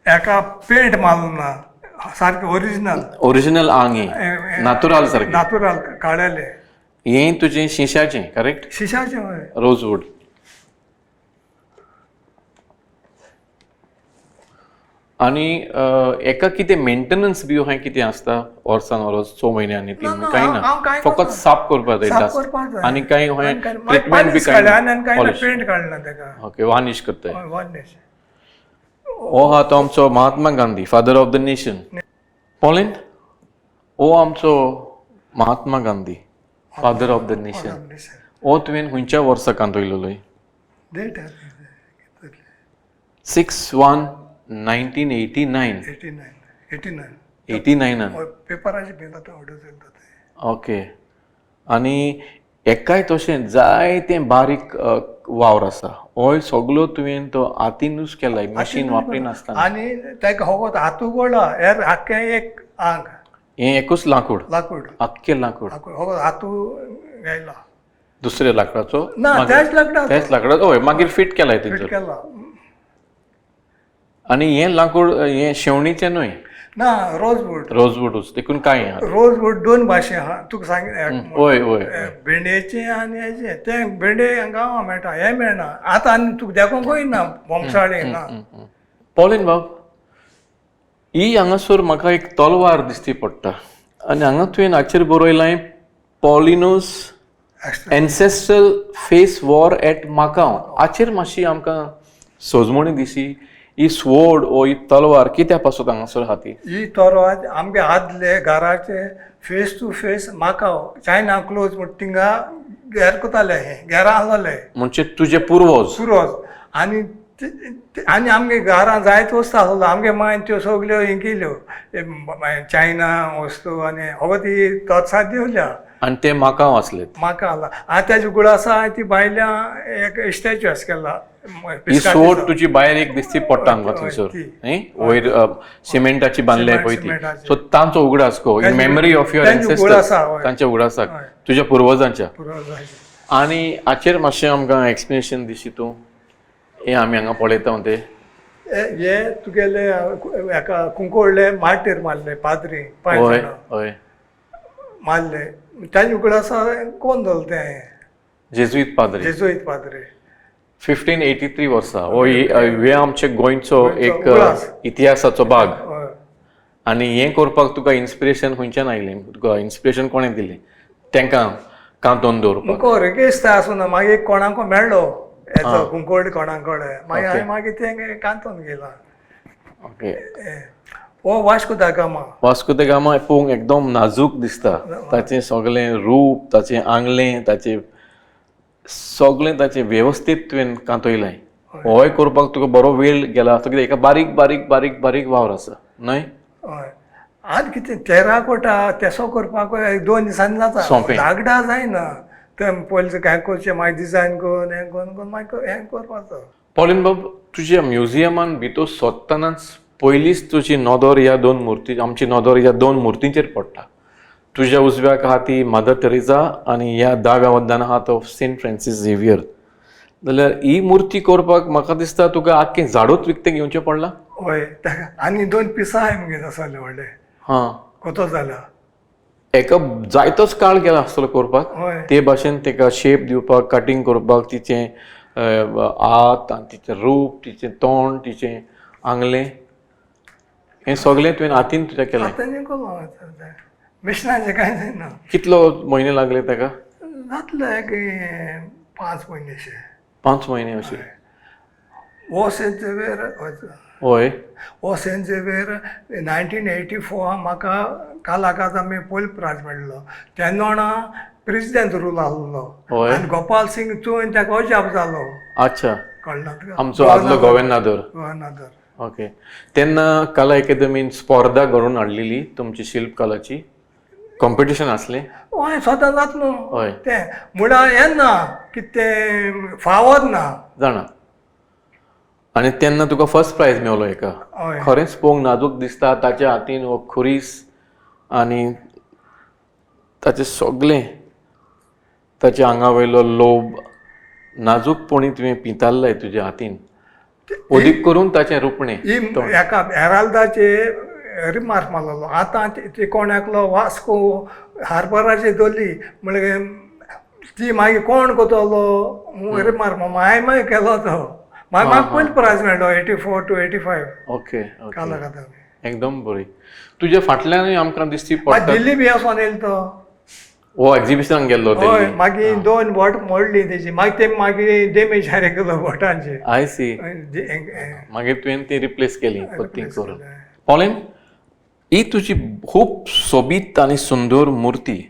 एका पेंट मारून ना सारकें ओरिजिनल ओरिजिनल आंग नॅचरल सारकें नॅचरल काडलेले हें तुजें शिशाचें करेक्ट शिशाचें हय रोजवूड आनी एका कितें मेंटेनन्स बी अशें कितें आसता वर्सान वरस 6 म्हयन्यांनी 3 म्हयने कांय हांव ना कांय फकत करना. साफ करपाक जाय साफ करपाक जाय. आनी कांय ट्रिटमेंट बी काडल्या आनी कांय कांय पेंट काडला तेका ओके वार्निश करताय हय वार्निश हो हा तो आमचो Mahatma Gandhi father of the nation Pauline हो आमचो Mahatma Gandhi father of the nation हो तुवें खंयच्या वर्सा कांतयलेलो डेट 6/1/1989 89 पेपराचे बीन आतां ऑर्डर जाता ते ओके आनी एकाय तशें जायतें बारीक वावर आसा होय सगळो तुवें तो हातीनूच केलाय मशीन वापरी नासतना आनी तेका हो हातू गोळा हेर आख्खें एक आंग हें एकूच लाकूड लाकूड आख्खें लाकूड हो हातू गायला दुसऱ्या लाकडाचो ना त्याच लाकडाचो त्याच लाकडाचो हय मागीर फिट केलाय फिट तेचो केला आनी हें लाकूड हें शेवणीचें न्हय ना रोजवूड रोजवूडूच देखून कांय आहा रोजवूड दोन भाशे आहा तुका सांग होय होय भेंडेचे आनी हेचे ते भेंडे गांवां मेळटा हे मेळना आतां आनी तुका देखूंक वयना बोमसाडे ना पॉलिन बाब ही हांगासर म्हाका एक तलवार दिश्टी पडटा आनी हांगा तुवें हाचेर बरयलां पॉलिनोस एन्सेस्ट्रल फेस वॉर एट माकाव हाचेर मातशी आमकां सोजमणी दिशी ही स्वोर्ड ओ ही तलवार कित्या पासून हांगासर आहा ती ही तोरवाद आमगे आदले घराचे फेस टू फेस माकाव चायना क्लोज म्हण थिंगा घेर कोताले हे घेरा आहलोले म्हणजे तुजे पुर्वज सुरोज आनी आनी आमगे घरां जायत वस्तू आसलो आमगे मायन त्यो सगल्यो हे केल्यो चायना वस्तू आनी हो ती तोत्सा दिवल्या आनी ते माकाव आसलेत म्हाका आला आतां तेजे गुडासा ती बायल्या एक स्टॅच्यू आस केला ही स्वोर्ड तुजी भायर एक दिसती पडटा हांगा थंयसर न्ही वयर सिमेंटाची बांदले पळय ती सो तांचो उगडास गो in memory of your ancestors तांच्या उगडासाक तुज्या पुर्वजांच्या आनी हाचेर मातशें आमकां एक्सप्लेनेशन दिशी तूं हे आमी हांगा पळयता ते हे तुगेले हेका कुंकोळ्ळे माटेर मारले पाद्री हय हय मारले ताजे उगडासा कोण जालो तें जेजुईत पाद्री जेजुईत पाद्री 1583 वर्सा हो हे आमचे गोंयचो एक इतिहासाचो भाग आनी हें करपाक तुका इन्स्पिरेशन खंयच्यान आयलें तुका इन्स्पिरेशन कोणें दिलें तांकां कांतोवन दवरपाक मुको रेगेस्त आसून मागीर एक कोणाको मेळ्ळो हेचो कुंकोळ कोणाकोडे मागीर हांवें मागीर तें कांतोवन गेला ओके हो वास्को दा गामा वास्को द गामा पळोवंक एकदम नाजूक दिसता ताचें सगळें रूप ताचें आंगलें ताचें सगळें ताचें वेवस्थीत तुवें कांतयलें होय करपाक तुका बरो वेळ गेला कित्याक एका बारीक बारीक बारीक बारीक वावर आसा न्हय हय आतां कितें टेराकोटा तेसो करपाक 2 दिसांनी जाता धागडा जायना तें पयलीं हें करचें मागीर डिजायन करून हें करून मागीर हें करपाचो पॉलिन बाब तुज्या म्युजियमान भितर सोदतनाच पयलींच तुजी नदर ह्या 2 मुर्ती आमची नदर ह्या 2 मुर्तींचेर पडटा तुज्या उजव्याक आहा ती मदर टेरेसा आनी ह्या दागावद्दान आहा तो सेंट फ्रांसीस झेवियर जाल्यार ही मुर्ती करपाक म्हाका दिसता तुका आख्खें झाडूच विकतें घेवचें पडलां हय आनी 2 पिसां हांवें म्हगेले आसले व्हडले हां कोतो जाला एका जायतोच काळ गेला आसतलो करपाक ते भाशेन तेका शेप दिवपाक कटींग करपाक तिचें हात आनी तिचें रूप तिचें तोंड तिचें आंगलें हें सगळें तुवें हातीन तुज्या केलें मिशनाचें कांय जायना कितलो म्हयने लागले ताका जातले एक 5 म्हयने अशे 5 म्हयने अशे हो सेंट झेवियर होय हो सेंट झेवियर 1984 म्हाका कालाकादा मी पयलो प्रायज मेळ्ळो तेन्ना प्रेसिडेंट रूल आहलो होय. आनी गोपाल सिंग तुवें ताका अजाप जालो अच्छा कळना तुका आमचो आदलो गोवेनादोर गव्हर्नर ओके तेन्ना कला अकादमीन स्पर्धा घडोवन हाडलेली तुमची शिल्पकलाची कॉम्पिटिशन आसलें हय स्वता जात न्हू हय तें म्हणल्यार हें ना कितें तें फावत ना जाणा आनी तेन्ना तुका फर्स्ट प्रायज मेळ्ळो एका हय खरेंच पळोवंक नाजूक दिसता ताच्या हातीन हो खुरीस आनी ताचें सगळें ताच्या आंगा वयलो लोभ नाजूकपणी तुवें पिताल्लय तुज्या हातीन ओदीक करून ताचें रुपणें ही हेका हेराल्दाचे रिमार्क मारलेलो आतां ते कोणाकलो वास्को हार्बराचेर दवरली म्हणजे ती मागीर कोण कोतलो रिमार्क हांवें मागीर केलो तो मागीर म्हाका पयलो प्रायज मेळ्ळो 84 to 85 ओके काला अकादमी एकदम बरी तुज्या फाटल्यानूय आमकां दिसती पडटा दिल्ली बी वचोन येयलो तो हो एक्झिबिशनाक गेल्लो हय मागीर 2 बोट मोडली तेजी मागीर ते मागीर डॅमेज हारे केलो बोटांचे आय सी मागीर तुवें ती रिप्लेस केली पत्ती करून पॉलिन ही तुजी खूब सोबीत आनी सुंदर मुर्ती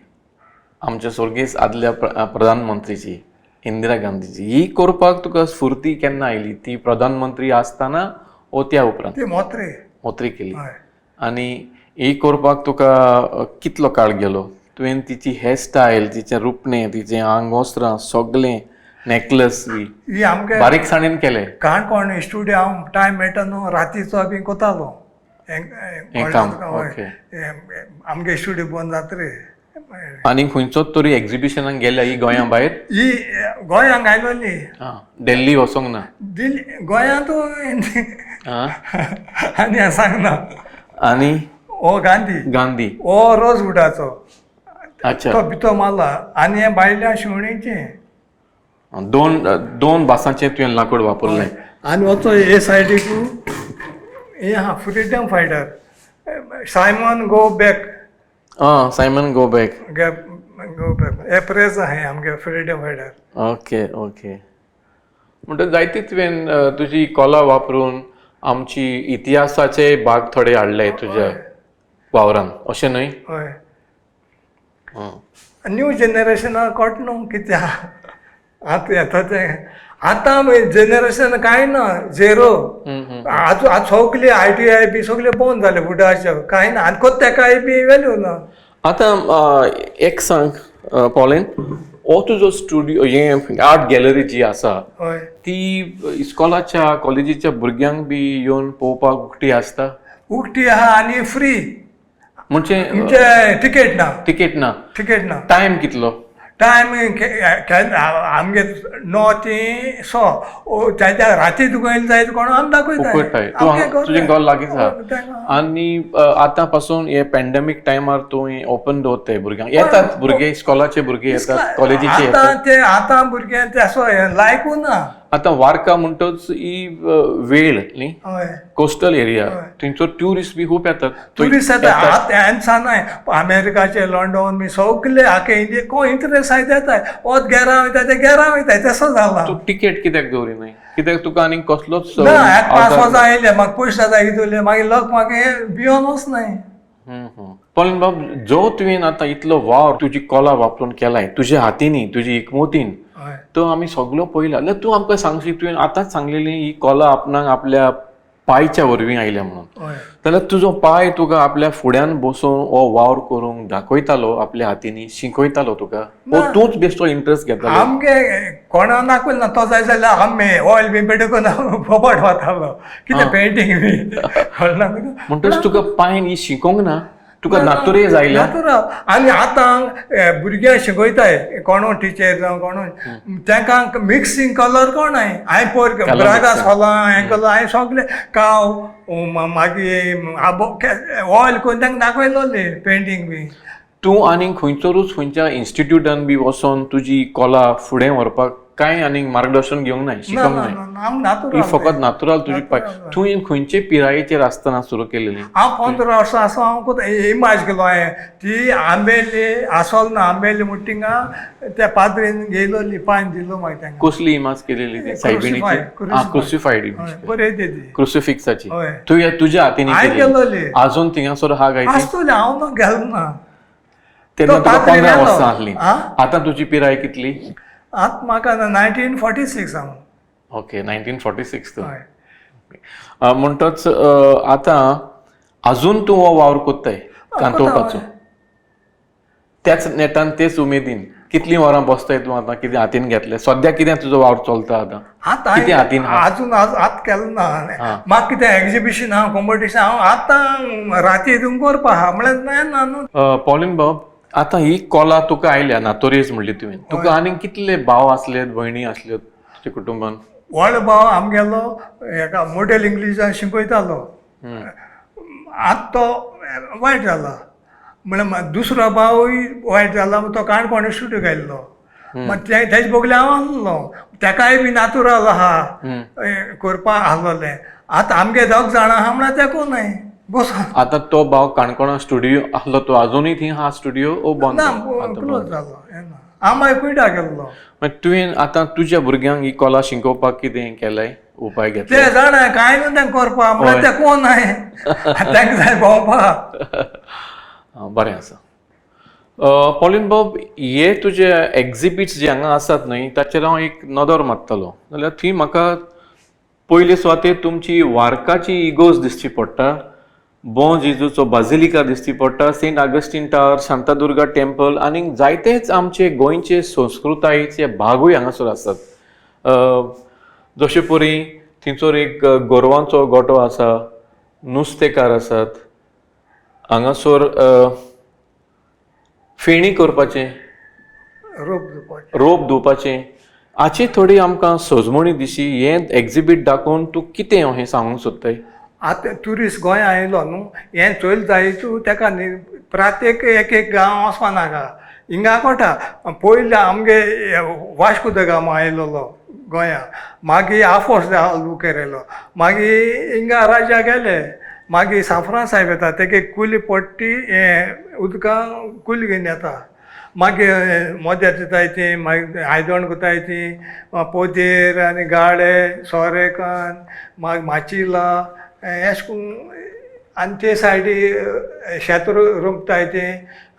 आमच्या स्वर्गीय आदल्या प्रधानमंत्रीची इंदिरा गांधीची ही करपाक तुका स्फूर्ती केन्ना आयली ती प्रधानमंत्री आसतना ओ त्या उपरांत ती मोत्रे मोत्री केली हय आनी ही करपाक तुका कितलो काळ गेलो तुवें तिची हेअरस्टायल तिचें रुपणें तिचें आंग वस्त्रां सगळें नेकलस बी ही आमगे बारीकसाणेन केलें काणकोण स्टुडियो हांव टायम मेळटा न्हू रातीचो बी कोतालो काम, ओके. आमगे स्टुडियो बंद जातरी आनी खंयचोच तरी एक्झिबिशनाक गेल्या ही गोंया भायर ही गोंयांक आयलोली दिल्ली वचोंक ना दिल्ली गोंयांत आं? आनी हांव सांगना आनी हो गांधी गांधी हो रोजवुडाचो अच्छा तो भितो मारला आनी हे बायल्या शिवणीचे दोन भासांचें तुवें लाकूड वापरलें आनी वचो हे सायडीक हे आहा freedom fighter Simon go back Simon go back go back हे प्रेज आहाय आमगे फ्रिडम फायटर ओके ओके म्हणटा जायती तुवें तुजी कला वापरून आमची इतिहासाचे भाग थोडे हाडले तुज्या वावरान अशें न्हय हय न्यू जनरेशनाक कळट न्हू कितें आतां येता तें आतां जनरेशन कांय ना झेरो आतां सगली ITI बी सगळे बंद जाले बुडाच्यो कांय ना आनी कोत तेकाय बी वेल्यू ना आतां एक सांग पॉलेन हो तुजो स्टुडियो हे आर्ट गॅलरी जी आसा हय ती इस्कॉलाच्या कॉलेजीच्या भुरग्यांक बी येवन पळोवपाक उक्ती आसता उक्ती आहा आनी फ्री म्हणजे टिकेट ना तिकेट ना टिकेट ना टायम कितलो टायम आमगे 9 ते 6 त्याच्या राती तुका येयला जाय कोण आमी उकळटाय दाखयता तुजें घर लागींच आहा आनी आतां पासून हे पॅन्डेमीक टायमार तूं ओपन दवरताय भुरग्यांक येतात भुरगे इस्कॉलाचे भुरगे येतात कॉलेजीचे येतात आतां भुरगे तेसो लायकू ना आतां वार्का म्हणटच ही वेळ न्ही हय कोस्टल एरिया थंयचो ट्युरिस्ट बी खूब येतात ट्युरिस्ट येता आतां सांगाय अमेरिकाचे लंडन बी सगळे आखे इंडिया कोण इंटरेस्ट आहाय येताय ओत गेरा वयता ते गेरा वयताय तसो जाला तूं टिकेट कित्याक दवरिनाय कित्याक तुका आनीक कसलोच ना 5 वर्सां येयले म्हाका पयशे जाय दिवले मागीर लोक म्हाका भियोन वचनाय पण बाब जो तुवें आतां इतलो वावर तुजी कला वापरून केलाय तुज्या हातींनी तुजी एकमोतीन तो आमी सगळो पयला जाल्यार तूं आमकां सांगशी तुवें आतांच सांगलेली ही कला आपणाक आपल्या पांयच्या वरवीं आयल्या म्हणून जाल्यार तुजो पांय तुका आपल्या फुड्यान बसोवन हो वावर करूंक दाखयतालो आपल्या हातींनी शिकयतालो तुका वो तूंच बेश्टो इंट्रस्ट घेतालो आमगे कोणा नाकूल ना तो जाय जाल्यार आमी ऑयल बी पेटोवन फोपट वतालो कितें पेंटींग बी कळना तुका म्हणटच तुका पांयन ही शिकोंक ना तुका नातुरेज आयल्या आनी आतां भुरग्यांक शिकयताय कोण टिचर जावं कोण तांकां मिक्सिंग कलर कोणाय हांवें पयर ब्रागा सोलां हें केलो हांवें सगळे काव मागीर ऑयल करून तांकां दाखयलोले पेंटींग बी तूं आनीक खंयचोरूच खंयच्या इन्स्टिट्यूटान बी वचोन तुजी कला फुडें व्हरपाक कांय आनीक मार्गदर्शन घेवंक ना शिकोंक ना हांव ही नातूर फकत नॅचरल तुजी तुवें खंयचे पिरायेचेर आसतना सुरू केलेली हांव 15 वर्सां आसा हांव कोता इमाज केलो हांवें ती आंबेली आसोल ना आंबेली म्हणटा थिंगा त्या पाद्रीन गेलो लिपान दिलो म्हाका तांकां कसली इमाज केलेली ती सायबिणीची क्रुसिफायड इमेज बरें तेजी क्रुसिफिक्साची हय. तुवें तुज्या हातीन हांवें केलोली अजून थिंगासोर हा गायची आसतली हांव ना गेलो ना तेन्ना तो तुका पाद्री 15 मेलो. वर्सां आसली आ? आतां तुजी पिराय कितली आतां म्हाका 1946 हांव ओके 1946 तू हय म्हणटच आतां अजून तूं हो वावर कोत्ताय कांतोवपाचो त्याच नेटान तेच उमेदीन कितलीं वरां बसताय तूं आतां कितें हातीन घेतलें सद्या कितें तुजो वावर चलता आतां कितें हातीन अजून आतां केलो ना म्हाका कितें एग्जिबिशन आहा कॉम्पिटिशन हांव आतां राती हितून करपा आहा म्हळ्यार ना न्हू पॉलिन बाब आतां ही कला तुका आयल्या नातोरीज म्हणली तुवें तुका आनीक कितले भाव आसले भयणी आसल्यो तुज्या कुटुंबान व्हड भाव आमगेलो हेका मॉडेल इंग्लिशान शिकयतालो आतां तो वायट जाला म्हळ्यार दुसरो भावूय वायट जाला तो काणकोण स्टुडियो गेल्लो मागीर तेजे बगले हांव आसलो तेकाय बी नॅचरल आहा करपा आसलोलें आतां आमगे दोग जाणां आहा म्हळ्यार तेको न्हय बसोन आतां तो भाव काणकोणा स्टुडियो आसलो तो अजुनूय थंय हा स्टुडियो ओ बंद ना क्लोज जालो हांव मागीर कुयटा गेल्लो मागीर तुवें आतां तुज्या भुरग्यांक ही कला शिकोवपाक कितें केलाय उपाय घेतला ते जाणा कांय न्हू तेंका करपा म्हळ्यार ते कोण न्हय तेंका जाय भोंवपाक बरें आसा पॉलिन बाब हे तुजे एग्जिबिट्स जे हांगा आसात न्हय ताचेर हांव एक नदर मारतलो जाल्यार थंय म्हाका पयले सुवातेर तुमची वार्काची इगोज दिसची पडटा बॉ जेजूचो बाजिलिका दिसची पडटा Saint Augustine tower Shantadurga temple आनी जायतेच आमचे गोंयचे संस्कृतायेचे भागूय हांगासर आसात जशे परी थंयसर एक गोरवांचो गोठो आसा नुस्तेकार आसात हांगासर फेणी करपाचें रोप धुवपाचें हाची थोडी आमकां सजमणी दिशी हें एग्जिबीट दाखोवन तूं कितें हें सांगूंक सोदताय आतां ट्युरिस्ट गोंय आयलो न्हू हें चोयल जाय तूं तेका प्रत्येक एक गांव वचपा नाका हिंगा कोटा पयलीं आमगे वास्को द गामा आयलोलो गोंया मागीर आफोस केलेलो मागीर हिंगा राजा गेले मागीर सांफ्रान साहेब येता तेगे कुली पट्टी हें उदकां कुली घेवन येता मागीर मोद्यार दिताय ती मागीर आयदण कोताय ती पोदेर आनी गाडे सोरेकान मागीर माचिला अशें करून आनी ते सायडी शेत रोंपताय ते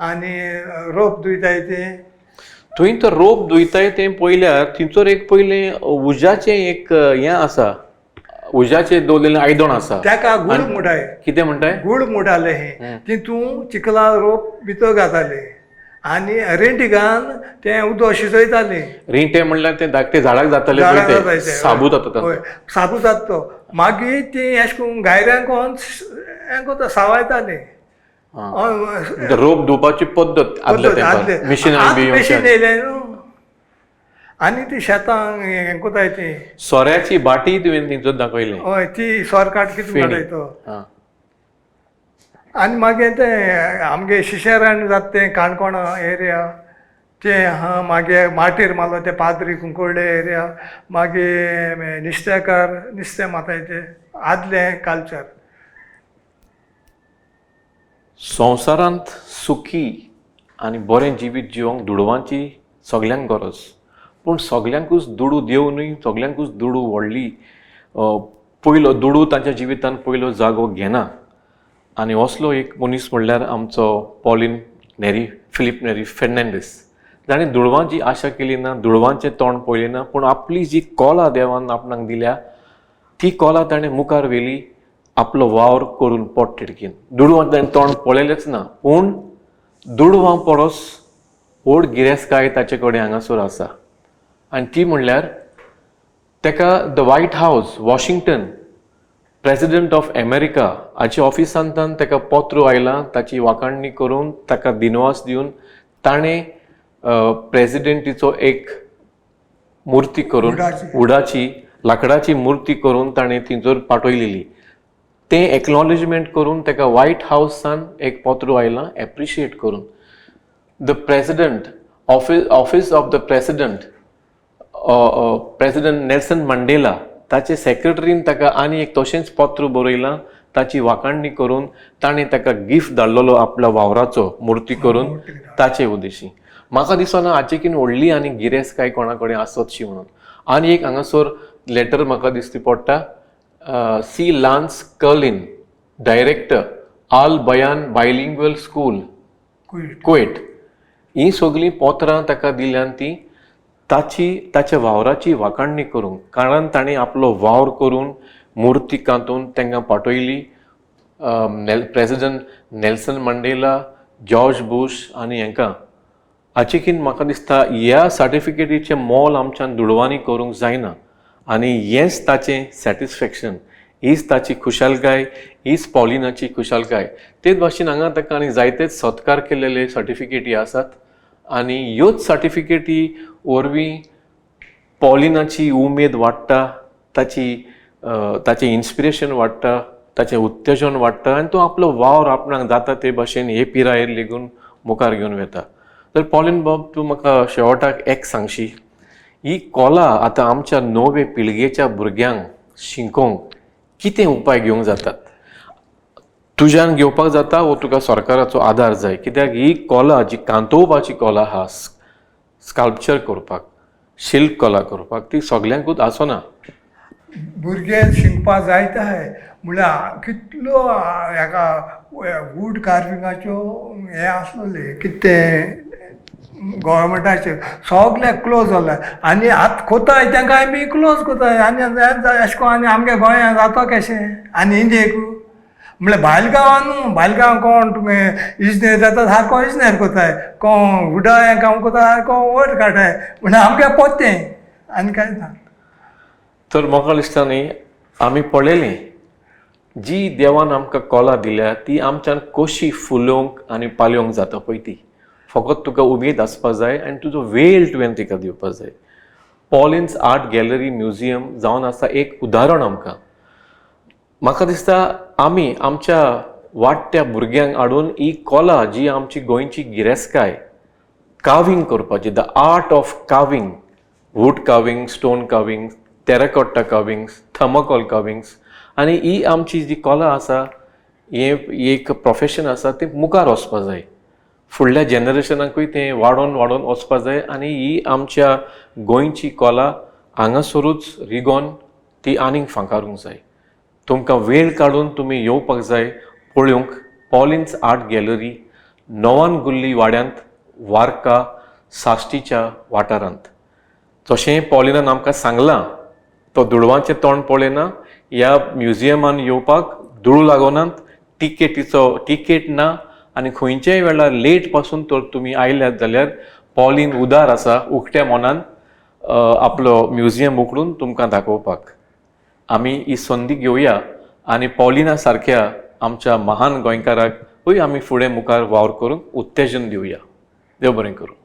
आनी रोप धुयताय ते थंय तो रोप धुयताय तें पयल्यार थंयसर एक पयलें उज्याचें एक हें आसा उज्याचें दवरलेलें आयदण आसा तेका गुळ मुठाय कितें म्हणटाय गुळ मुठाले हें तितून चिकला रोप भितर घाताले आनी रेंटी घालन तें उदक शिजयताले रेंटे म्हणल्यार ते धाकटे झाडाक जाताले पळय ते साबूत जाता साबूत जाता तो मागीर ती अशें करून गायऱ्यांक कोण सावायताले रोप धुवपाची पद्दत आदले मशीन येयले न्हू आनी ती शेतांक हें कोताय ती सोऱ्याची बाटी तुवें थंयसर दाखयली हय ती सोर काट कितें काडय तो आनी मागीर ते आमगे शिशेरान जाता तें काणकोण एरिया ते हा मागीर माटीर मारलो ते पाद्री कुंकोळ्ळे एरिया मागीर नुस्तेकार नुस्तें माताय ते आदले कल्चर संवसारांत सुखी आनी बरें जिवीत जिवंक दुडवांची सगल्यांक गरज पूण सगल्यांकूच दुडू दिवनूय सगल्यांकूच दुडू व्हडली पयलो दुडू तांच्या जिवितांत पयलो जागो घेना आनी असलो एक मनीस म्हणल्यार आमचो पॉलिन नेरी फिलीप नेरी फेर्नांडीस जाणें दुडवांची आशा केली ना दुडवांचें तोंड पळयलें ना पूण आपली जी कला देवान आपणाक दिल्या ती कला ताणें मुखार व्हेली आपलो वावर करून पोट तिडकीन दुडवां ताणें तोंड पळयलेंच ना पूण दुडवां परस व्हड गिरेस्तकाय ताचे कडेन हांगासर आसा आनी ती म्हणल्यार तेका द व्हायट हावस वॉशिंग्टन प्रेसिडेंट ऑफ अमेरिका हाच्या ऑफिसांतल्यान ताका पत्र आयलां ताची वाखाणणी करून ताका दिनवास दिवन ताणें प्रेसिडेंटीचो एक मुर्ती करून वुडाची लाकडाची मुर्ती करून ताणें थंयसर पाठयलेली तें एक्नॉलेजमेंट करून ताका व्हायट हावसान एक पत्र आयलां एप्रिशिएट करून the president office of the president president Nelson Mandela ताचे सेक्रेटरीन ताका आनी एक तशेंच पत्र बरयलां ताची वाखाणणी करून ताणें ताका गिफ्ट धाडलेलो आपल्या वावराचो मूर्ती करून ताचे उद्देशी. म्हाका दिसना हाचेकीन व्हडली आनी गिरेस्त कोणा कडेन आसतशी म्हणून. आनी एक हांगासर लेटर म्हाका दिश्टी पडटा, सी लान्स कर्लिन, डायरेक्टर आल बयान बायलिंग्वल स्कूल कुवेट. ही सगळीं पत्रां ताका दिल्यान ती ताच्या वावराची वाखाणणी करूंक, कारण ताणें आपलो वावर करून मुर्ती कांतून तांकां पाठयली. प्रेसिडेंट नेल्सन मंडेला, जॉर्ज बुश आनी हांकां. हाचेकीन म्हाका दिसता ह्या सर्टिफिकेटीचें मोल आमच्यान दुडवानी करूंक जायना आनी हेंच ताचें सॅटिस्फॅक्शन, हीच ताची खुशालकाय, हीच पॉलिनाची खुशालकाय. तेच भाशेन हांगा ताका आनी जायतेच सत्कार केलेले सर्टिफिकेटी आसात आनी ह्योच सर्टिफिकेटी वरवीं पॉलिनाची उमेद वाडटा, ताचें इन्स्पिरेशन वाडटा, ताचें उत्तेजन वाडटा आनी तो आपलो वावर आपणाक जाता ते भाशेन हे पिरायेर लेगून मुखार घेवन वता. तर पॉलिन बाब, तूं म्हाका शेवटाक एक सांगशी, ही कला आतां आमच्या नवे पिळगेच्या भुरग्यांक शिकोवंक कितें उपाय घेवंक जातात? तुज्यान घेवपाक जाता वो तुका सरकाराचो आदार जाय? कित्याक ही कला जी कांतोवपाची कला आहा, स्कल्पचर करपाक, शिल्प कला करपाक, ती सगल्यांकूच आसना. भुरगे शिकपाक जायताय म्हळ्यार कितलो हेका वूड कार्विंगाच्यो हे आसलेले कितें गव्हर्मेंटाचे सगळे क्लोज जाला आनी आतां कोताय तांकां आमी क्लोज कोताय आनी अशें करून आनी आमगे गोंयांत जाता कशें आनी इंडियेक म्हळ्यार भायल गांवान कोण तुमगे इजनेर जाता सारको इजनेर कोताय, कोण वुडा काम कोता सारको वयर काडटाय, म्हळ्यार आमगे पोत्तें आनी कांय ना. तर म्हाका दिसता न्ही, आमी पळयलें जी देवान आमकां कला दिल्या ती आमच्यान कशी फुलोवंक आनी पालयोंक जाता पळय ती फकत तुका उमेद आसपाक जाय आनी तुजो वेळ तुवें तिका दिवपाक जाय. पॉलिन्स आर्ट गॅलरी म्युजियम जावन आसा एक उदाहरण आमकां. म्हाका दिसता आमी आमच्या वाडट्या भुरग्यांक हाडून ही कला जी आमची गोंयची गिरेस्तकाय, काविंग करपाची, the art of carving, wood carving, stone carving, terracotta carvings, thermocol carvings, आनी ही आमची जी कला आसा, हें एक प्रोफेशन आसा तें मुखार वचपाक जाय. फुडल्या जेनरेशनाकूय तें वाडोवन वचपाक जाय आनी ही आमच्या गोंयची कला हांगासरूच रिगोन ती आनीक फांकारूंक जाय. तुमकां वेळ काडून तुमी येवपाक जाय पळोवंक पॉलिन्स आर्ट गॅलरी, नवान गुल्ली वाड्यांत, वार्का, साश्टीच्या वाठारांत. जशें पॉलिनान आमकां सांगलां, तो दुडवांचें तोंड पळयना, ह्या म्युजियमान येवपाक दुडू लागोनात, टिकेट ना आनी खंयच्याय वेळार लेट पासून तर तुमी आयल्यात जाल्यार पॉलिन उदार आसा उक्त्या मनान आपलो म्युजियम उखडून तुमकां दाखोवपाक. आमी ही संदी घेवया आनी पॉलिना सारक्या आमच्या महान गोंयकाराकूय आमी फुडें मुखार वावर करूंक उत्तेजन दिवया. देव बरें करूं.